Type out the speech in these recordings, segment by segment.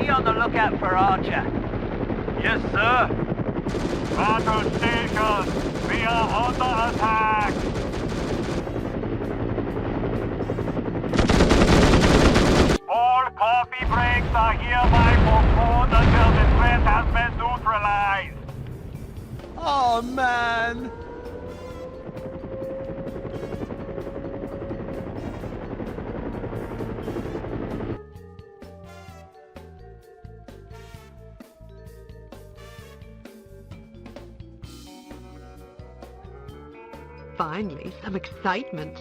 Be on the lookout for Archer. Yes, sir. Battle station, we are under attack. All coffee breaks are hereby postponed until the threat has been neutralized. Oh, man. Finally, some excitement.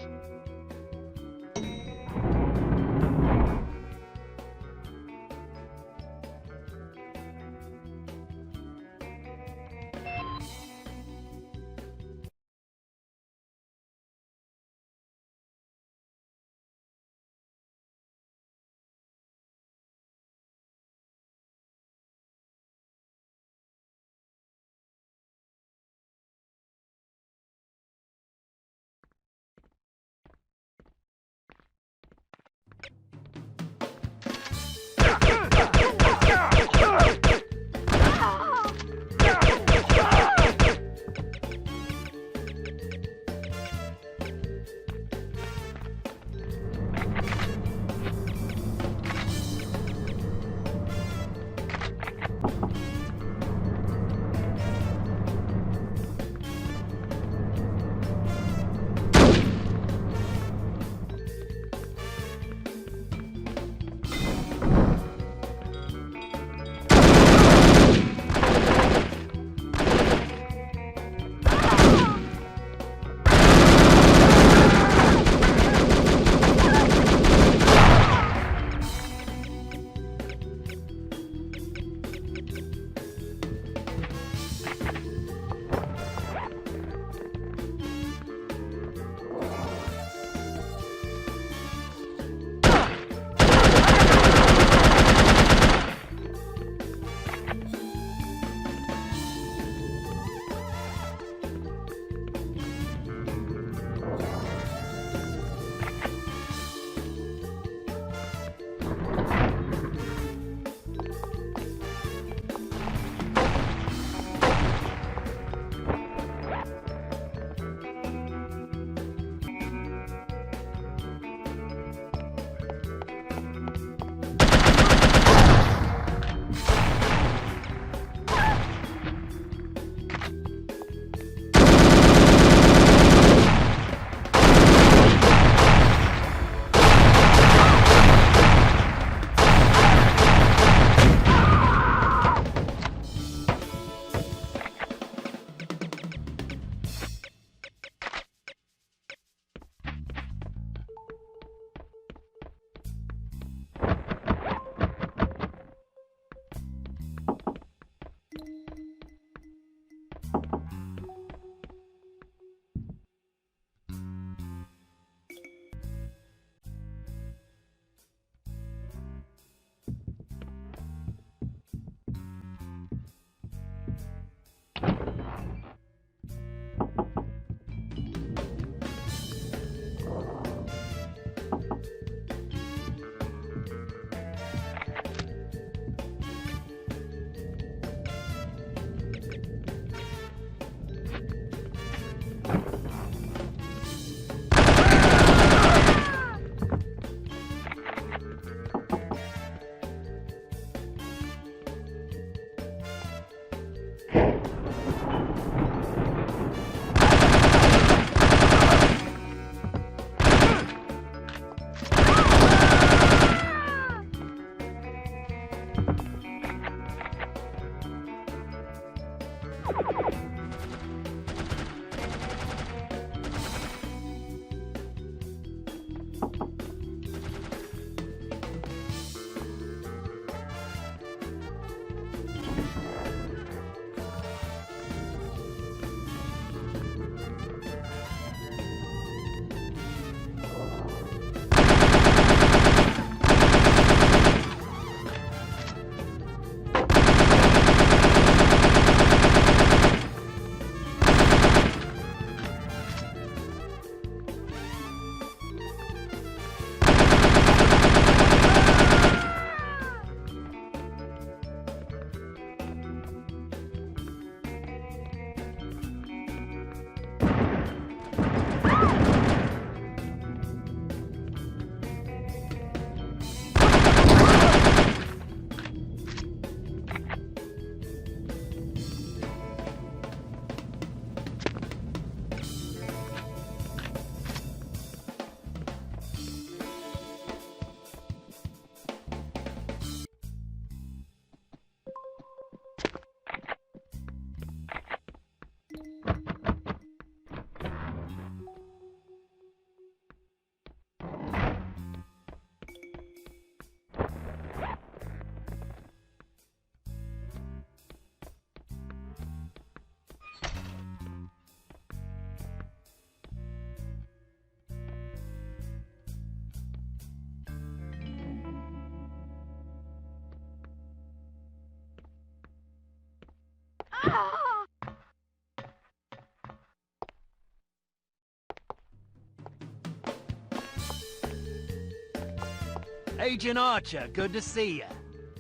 Agent Archer, good to see you.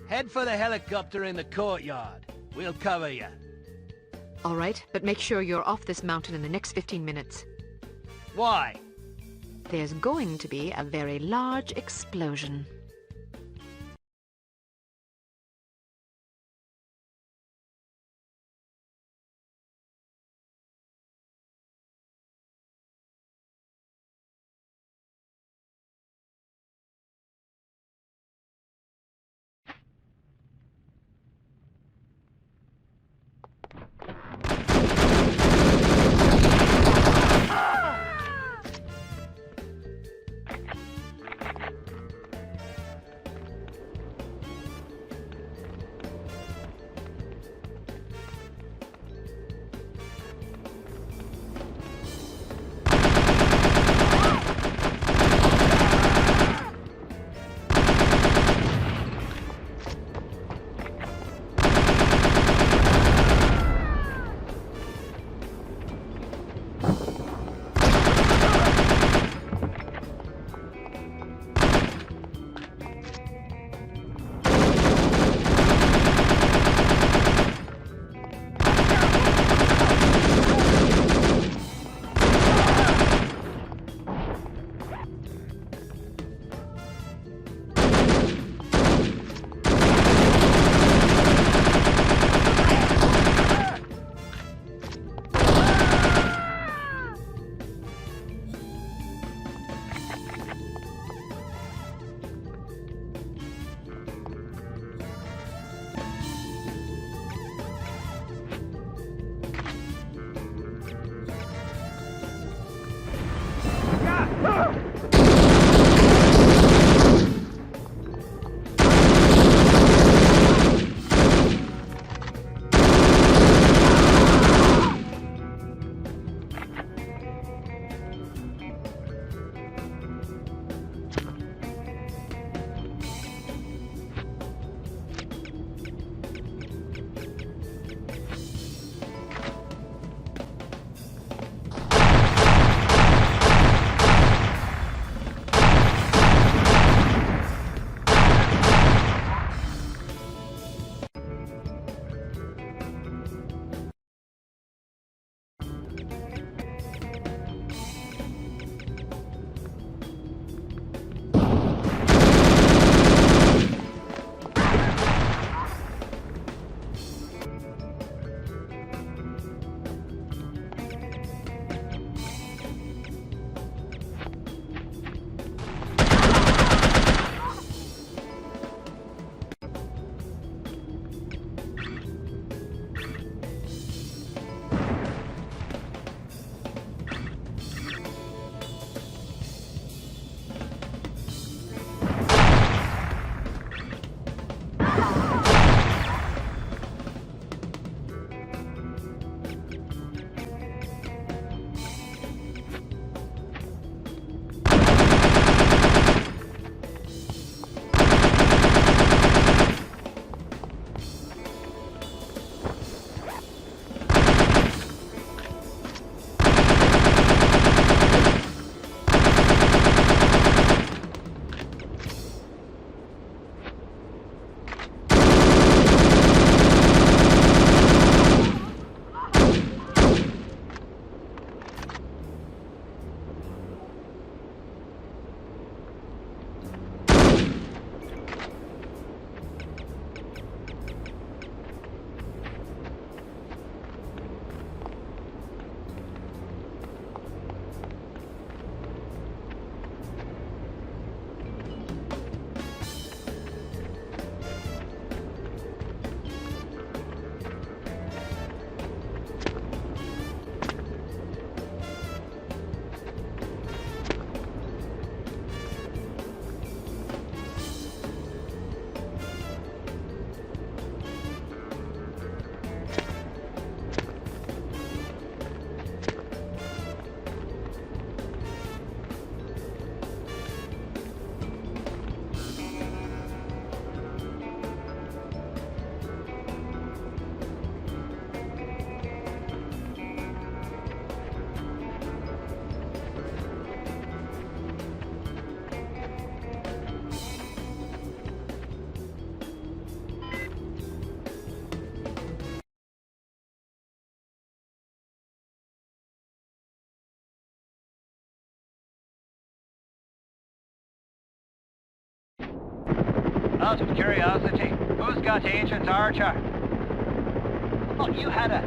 Head for the helicopter in the courtyard. We'll cover you. All right, but make sure you're off this mountain in the next 15 minutes. Why? There's going to be a very large explosion. Out of curiosity, who's got Ancient Archer? Oh, you had a...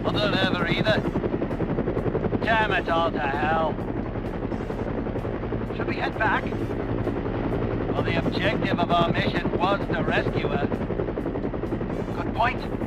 I don't have her either. Damn it all to hell. Should we head back? Well, the objective of our mission was to rescue her. Good point.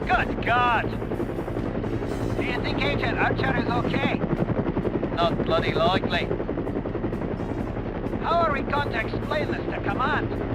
Good God! Do you think Agent Archer is okay? Not bloody likely. How are we going to explain this to command?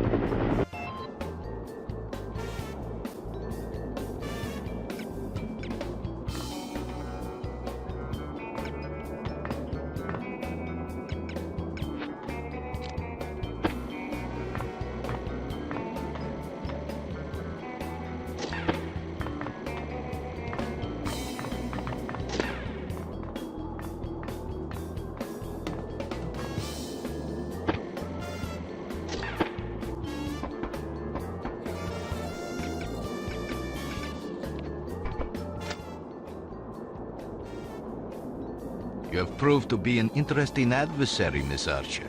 You have proved to be an interesting adversary, Miss Archer.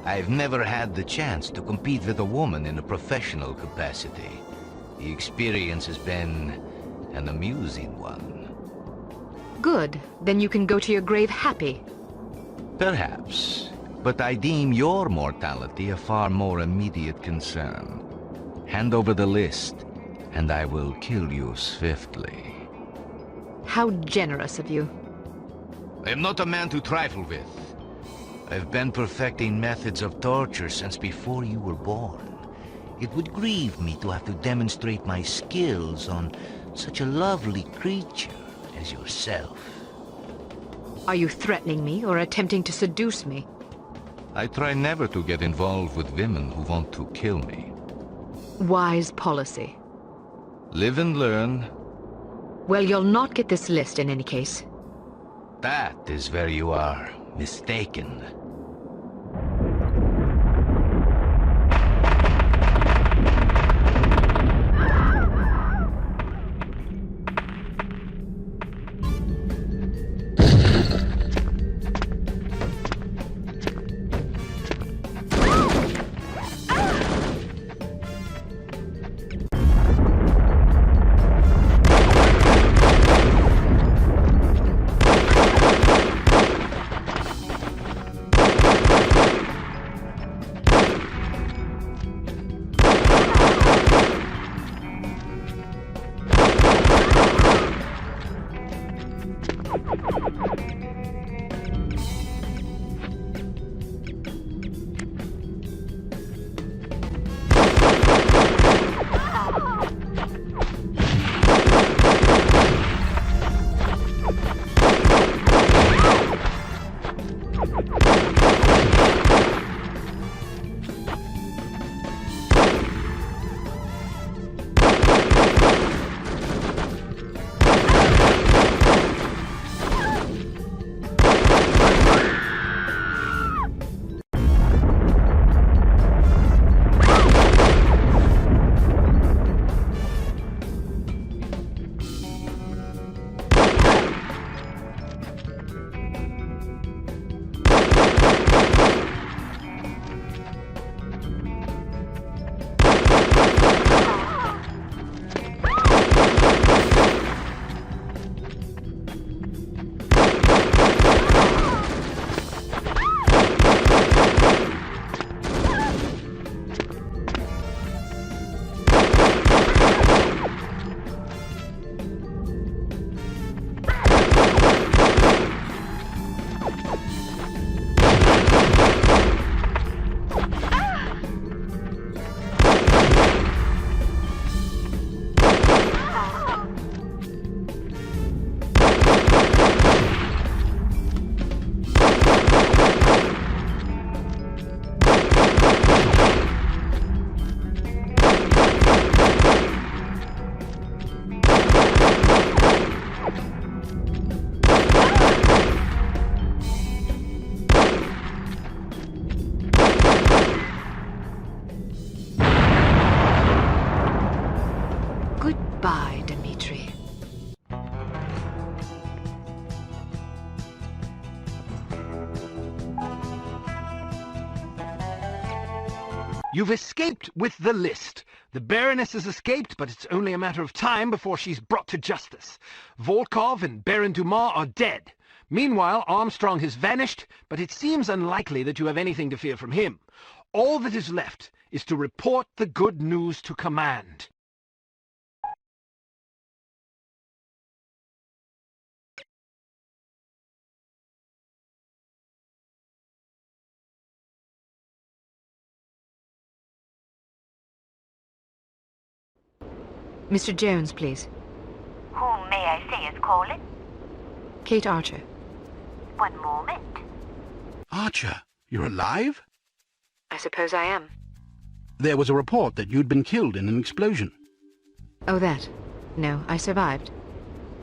I've never had the chance to compete with a woman in a professional capacity. The experience has been an amusing one. Good. Then you can go to your grave happy. Perhaps, but I deem your mortality a far more immediate concern. Hand over the list, and I will kill you swiftly. How generous of you. I am not a man to trifle with. I've been perfecting methods of torture since before you were born. It would grieve me to have to demonstrate my skills on such a lovely creature as yourself. Are you threatening me or attempting to seduce me? I try never to get involved with women who want to kill me. Wise policy. Live and learn. Well, you'll not get this list in any case. That is where you are mistaken. You've escaped with the list. The Baroness has escaped, but it's only a matter of time before she's brought to justice. Volkov and Baron Dumas are dead. Meanwhile, Armstrong has vanished, but it seems unlikely that you have anything to fear from him. All that is left is to report the good news to command. Mr. Jones, please. Whom may I say is calling? Kate Archer. One moment. Archer, you're alive? I suppose I am. There was a report that you'd been killed in an explosion. Oh, that. No, I survived.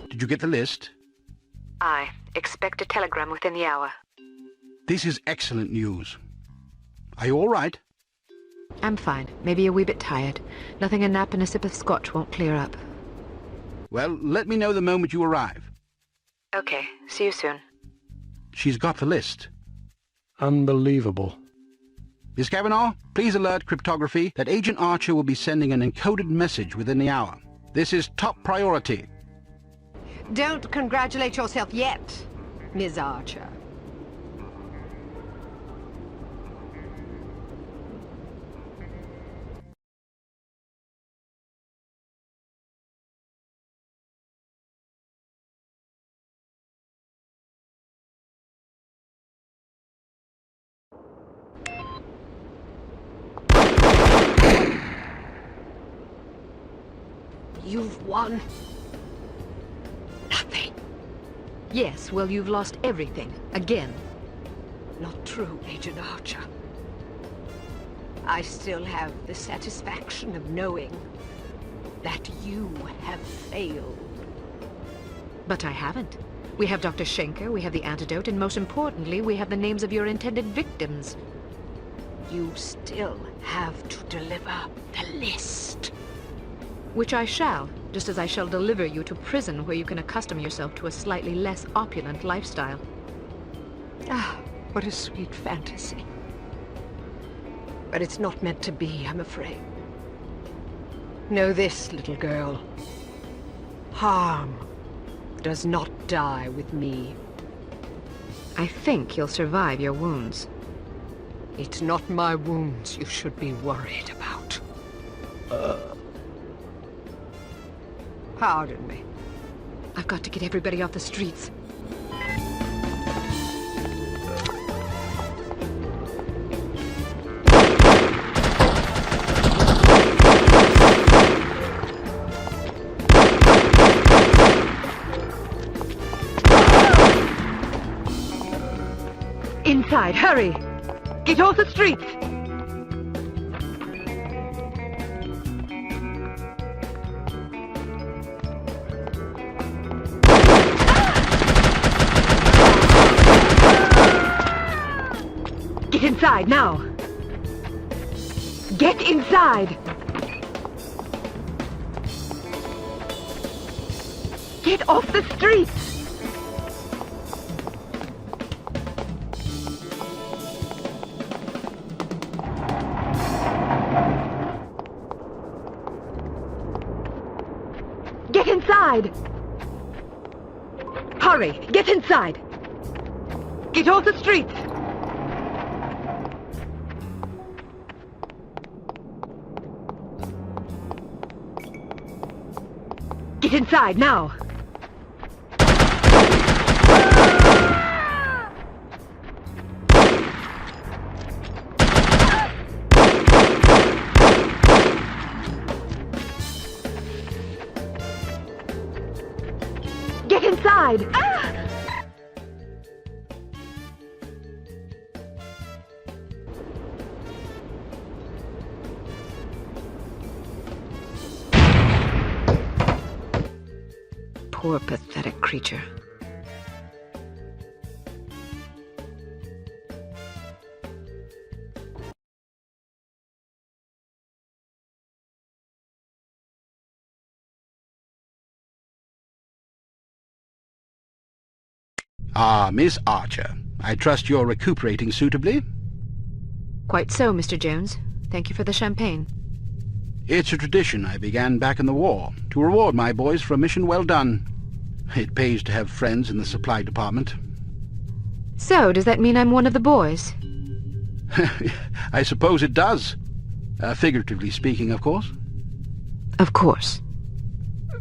Did you get the list? I expect a telegram within the hour. This is excellent news. Are you all right? I'm fine. Maybe a wee bit tired. Nothing a nap and a sip of scotch won't clear up. Well, let me know the moment you arrive. Okay, see you soon. She's got the list. Unbelievable. Miss Kavanaugh, please alert cryptography that Agent Archer will be sending an encoded message within the hour. This is top priority. Don't congratulate yourself yet, Ms. Archer. You've won. Nothing. Yes, well, you've lost everything. Again. Not true, Agent Archer. I still have the satisfaction of knowing that you have failed. But I haven't. We have Dr. Schenker, we have the antidote, and most importantly, we have the names of your intended victims. You still have to deliver the list. Which I shall, just as I shall deliver you to prison where you can accustom yourself to a slightly less opulent lifestyle. Ah, what a sweet fantasy. But it's not meant to be, I'm afraid. Know this, little girl. Harm does not die with me. I think you'll survive your wounds. It's not my wounds you should be worried about. Pardon me. I've got to get everybody off the streets. Inside, hurry! Get off the streets! Get inside, now! Get inside! Get off the streets! Get inside! Hurry! Get inside! Get off the streets! Get inside, now! Get inside! Poor, pathetic creature. Ah, Miss Archer. I trust you're recuperating suitably? Quite so, Mr. Jones. Thank you for the champagne. It's a tradition I began back in the war, to reward my boys for a mission well done. It pays to have friends in the supply department. So, does that mean I'm one of the boys? I suppose it does. Figuratively speaking, of course. Of course.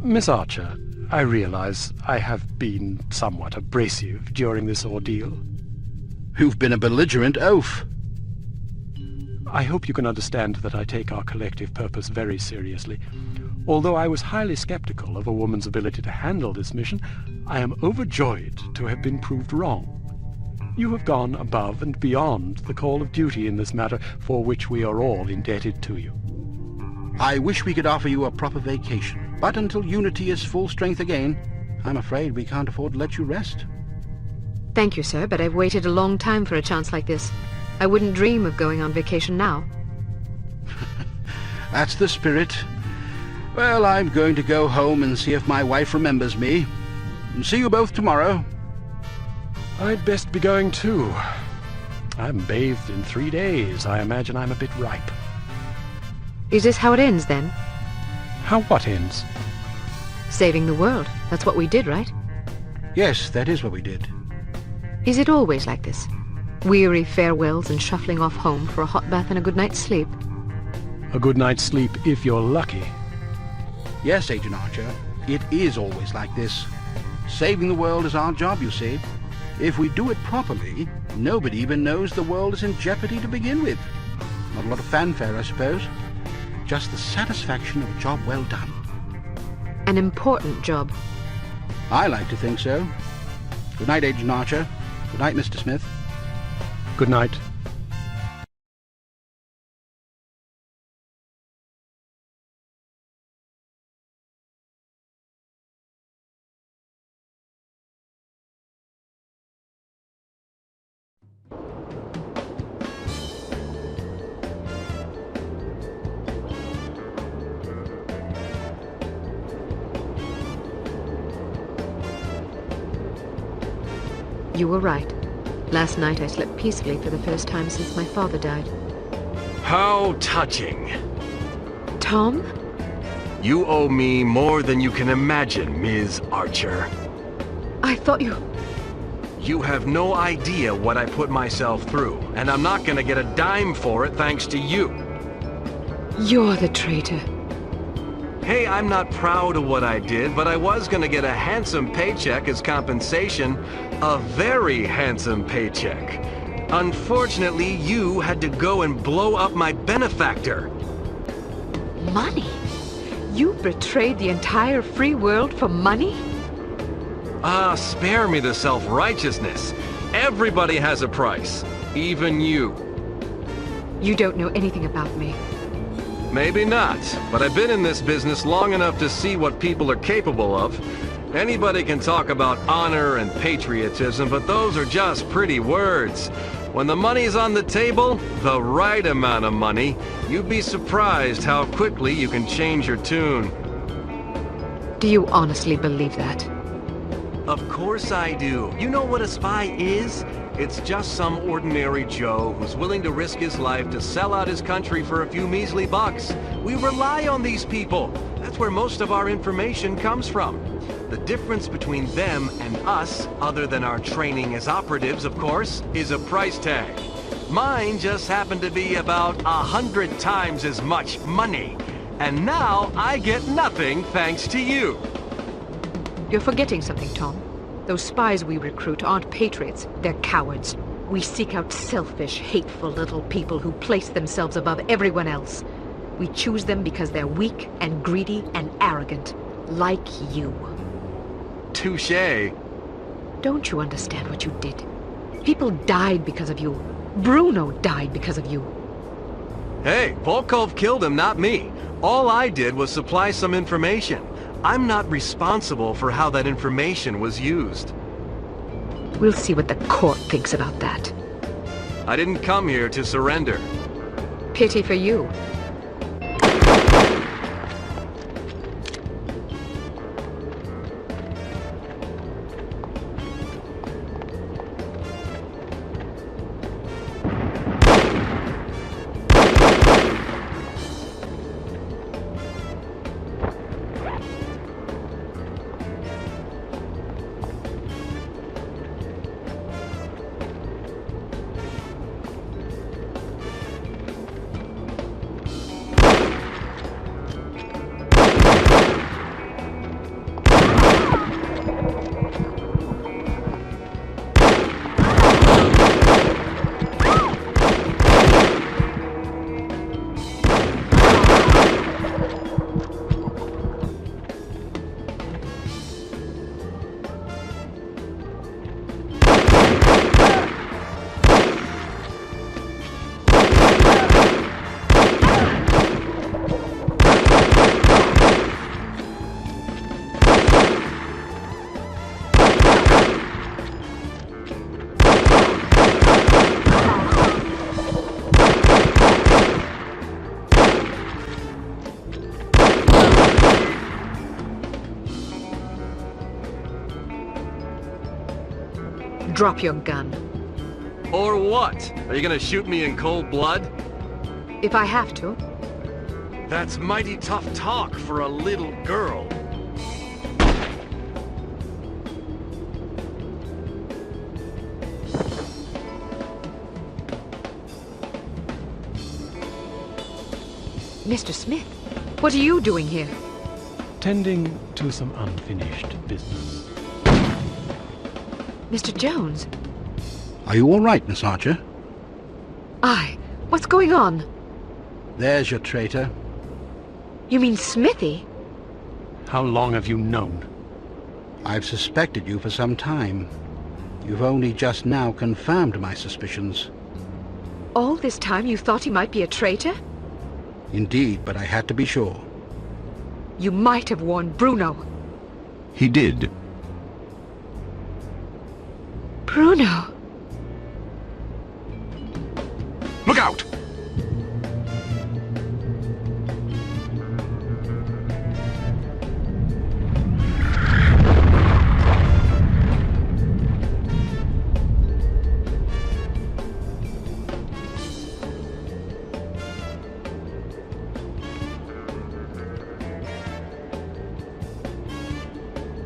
Miss Archer, I realize I have been somewhat abrasive during this ordeal. You've been a belligerent oaf. I hope you can understand that I take our collective purpose very seriously. Although I was highly skeptical of a woman's ability to handle this mission, I am overjoyed to have been proved wrong. You have gone above and beyond the call of duty in this matter, for which we are all indebted to you. I wish we could offer you a proper vacation, but until Unity is full strength again, I'm afraid we can't afford to let you rest. Thank you, sir, but I've waited a long time for a chance like this. I wouldn't dream of going on vacation now. That's the spirit. Well, I'm going to go home and see if my wife remembers me. And see you both tomorrow. I'd best be going too. I haven't bathed in 3 days. I imagine I'm a bit ripe. Is this how it ends, then? How what ends? Saving the world. That's what we did, right? Yes, that is what we did. Is it always like this? Weary farewells and shuffling off home for a hot bath and a good night's sleep? A good night's sleep if you're lucky. Yes, Agent Archer, it is always like this. Saving the world is our job, you see. If we do it properly, nobody even knows the world is in jeopardy to begin with. Not a lot of fanfare, I suppose. Just the satisfaction of a job well done. An important job. I like to think so. Good night, Agent Archer. Good night, Mr. Smith. Good night. You were right. Last night I slept peacefully for the first time since my father died. How touching. Tom? You owe me more than you can imagine, Ms. Archer. I thought you... You have no idea what I put myself through, and I'm not gonna get a dime for it thanks to you. You're the traitor. Hey, I'm not proud of what I did, but I was gonna get a handsome paycheck as compensation. A very handsome paycheck. Unfortunately, you had to go and blow up my benefactor. Money? You betrayed the entire free world for money? Ah, spare me the self-righteousness. Everybody has a price, even you. You don't know anything about me. Maybe not, but I've been in this business long enough to see what people are capable of. Anybody can talk about honor and patriotism, but those are just pretty words. When the money's on the table, the right amount of money, you'd be surprised how quickly you can change your tune. Do you honestly believe that? Of course I do. You know what a spy is? It's just some ordinary Joe who's willing to risk his life to sell out his country for a few measly bucks. We rely on these people. That's where most of our information comes from. The difference between them and us, other than our training as operatives, of course, is a price tag. Mine just happened to be about 100 times as much money. And now I get nothing thanks to you. You're forgetting something, Tom. Those spies we recruit aren't patriots, they're cowards. We seek out selfish, hateful little people who place themselves above everyone else. We choose them because they're weak and greedy and arrogant, like you. Touché. Don't you understand what you did? People died because of you. Bruno died because of you. Hey, Volkov killed him, not me. All I did was supply some information. I'm not responsible for how that information was used. We'll see what the court thinks about that. I didn't come here to surrender. Pity for you. Drop your gun. Or what? Are you gonna shoot me in cold blood? If I have to. That's mighty tough talk for a little girl. Mr. Smith, what are you doing here? Tending to some unfinished business. Mr. Jones? Are you all right, Miss Archer? Aye. What's going on? There's your traitor. You mean Smithy? How long have you known? I've suspected you for some time. You've only just now confirmed my suspicions. All this time you thought he might be a traitor? Indeed, but I had to be sure. You might have warned Bruno. He did. Bruno? Look out!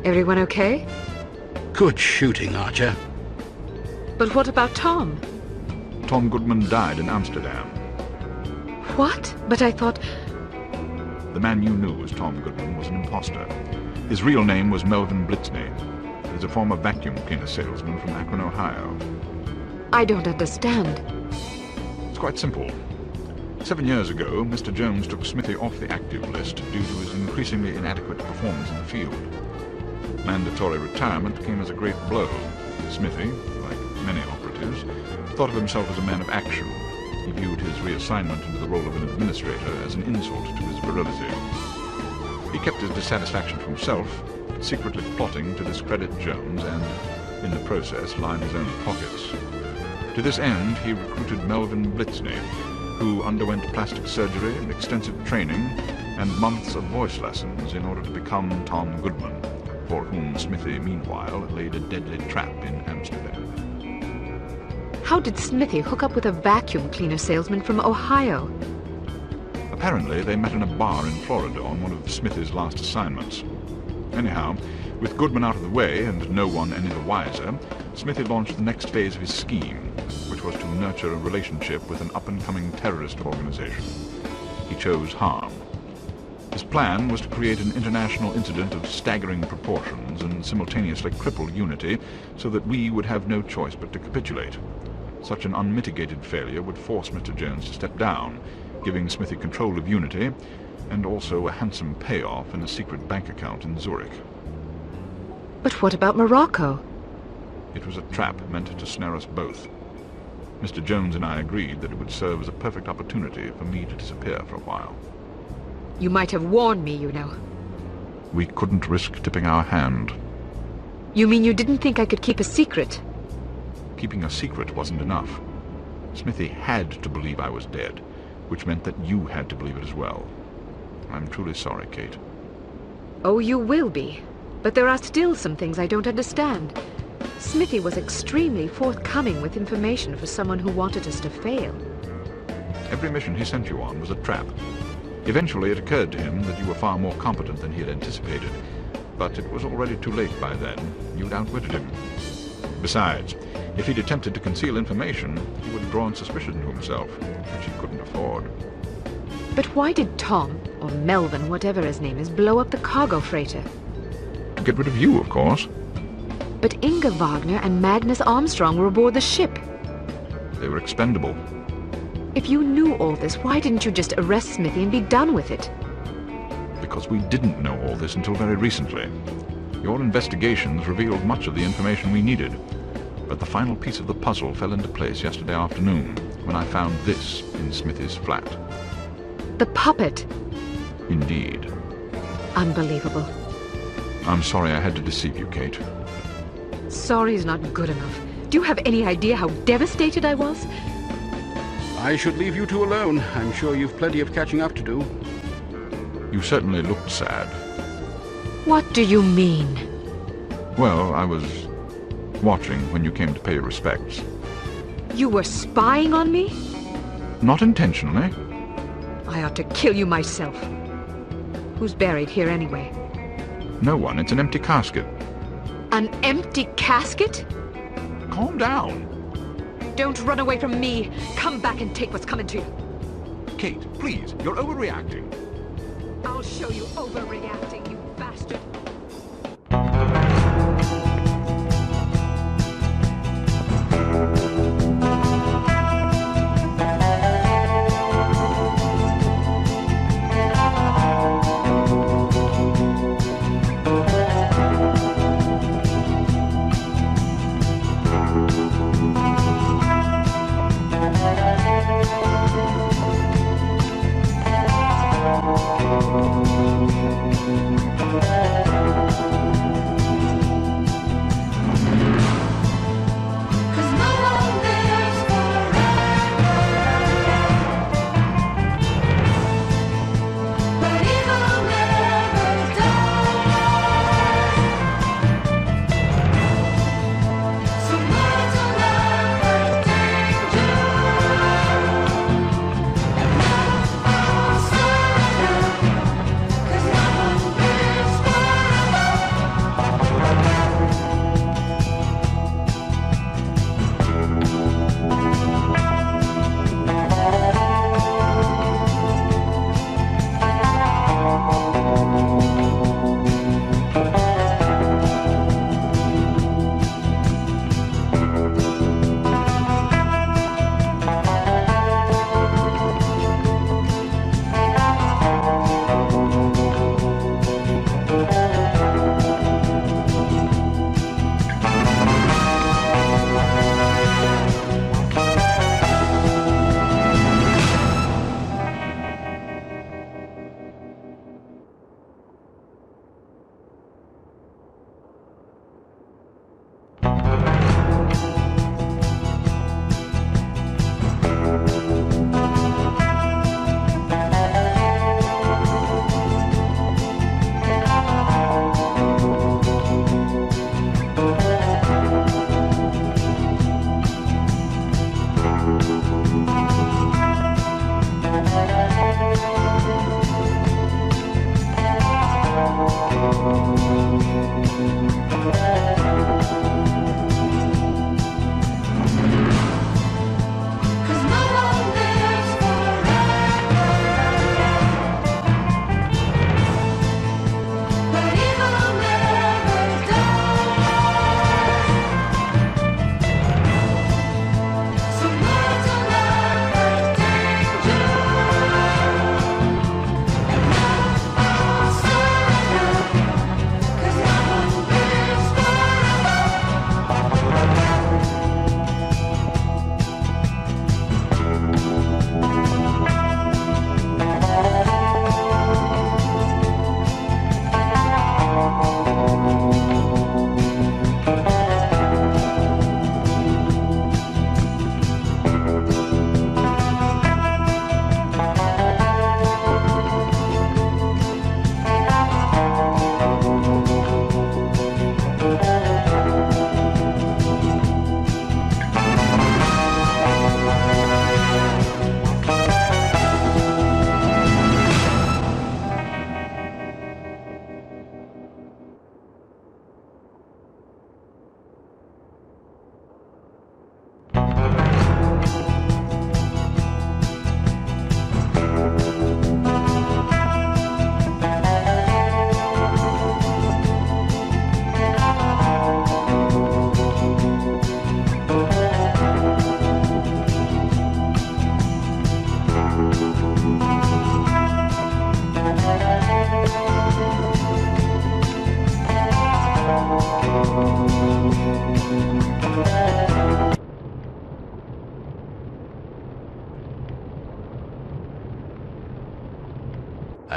Everyone okay? Good shooting, Archer. But what about Tom? Tom Goodman died in Amsterdam. What? But I thought... The man you knew as Tom Goodman was an imposter. His real name was Melvin Blitzney. He's a former vacuum cleaner salesman from Akron, Ohio. I don't understand. It's quite simple. 7 years ago, Mr. Jones took Smithy off the active list due to his increasingly inadequate performance in the field. Mandatory retirement came as a great blow. Smithy, like many operatives, thought of himself as a man of action. He viewed his reassignment into the role of an administrator as an insult to his virility. He kept his dissatisfaction to himself, secretly plotting to discredit Jones and, in the process, line his own pockets. To this end, he recruited Melvin Blitzney, who underwent plastic surgery and extensive training and months of voice lessons in order to become Tom Goodman, for whom Smithy, meanwhile, laid a deadly trap in Amsterdam. How did Smithy hook up with a vacuum cleaner salesman from Ohio? Apparently, they met in a bar in Florida on one of Smithy's last assignments. Anyhow, with Goodman out of the way and no one any the wiser, Smithy launched the next phase of his scheme, which was to nurture a relationship with an up-and-coming terrorist organization. He chose harm. His plan was to create an international incident of staggering proportions and simultaneously cripple Unity so that we would have no choice but to capitulate. Such an unmitigated failure would force Mr. Jones to step down, giving Smithy control of Unity and also a handsome payoff in a secret bank account in Zurich. But what about Morocco? It was a trap meant to snare us both. Mr. Jones and I agreed that it would serve as a perfect opportunity for me to disappear for a while. You might have warned me, you know. We couldn't risk tipping our hand. You mean you didn't think I could keep a secret? Keeping a secret wasn't enough. Smithy had to believe I was dead, which meant that you had to believe it as well. I'm truly sorry, Kate. Oh, you will be. But there are still some things I don't understand. Smithy was extremely forthcoming with information for someone who wanted us to fail. Every mission he sent you on was a trap. Eventually it occurred to him that you were far more competent than he had anticipated, but it was already too late by then. You'd outwitted him. Besides, if he'd attempted to conceal information, he would have drawn suspicion to himself, which he couldn't afford. But why did Tom, or Melvin, whatever his name is, blow up the cargo freighter? To get rid of you, of course. But Inga Wagner and Magnus Armstrong were aboard the ship. They were expendable. If you knew all this, why didn't you just arrest Smithy and be done with it? Because we didn't know all this until very recently. Your investigations revealed much of the information we needed, but the final piece of the puzzle fell into place yesterday afternoon, when I found this in Smithy's flat. The puppet? Indeed. Unbelievable. I'm sorry I had to deceive you, Kate. Sorry's not good enough. Do you have any idea how devastated I was? I should leave you two alone. I'm sure you've plenty of catching up to do. You certainly looked sad. What do you mean? Well, watching when you came to pay your respects. You were spying on me? Not intentionally. I ought to kill you myself. Who's buried here anyway? No one. It's an empty casket. An empty casket? Calm down. Don't run away from me. Come back and take what's coming to you. Kate, please. You're overreacting. I'll show you overreacting, you bastard.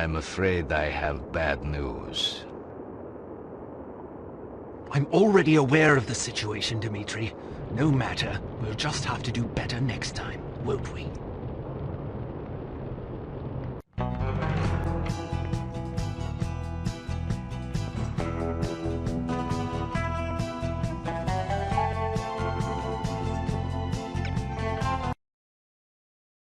I'm afraid I have bad news. I'm already aware of the situation, Dmitri. No matter. We'll just have to do better next time, won't we?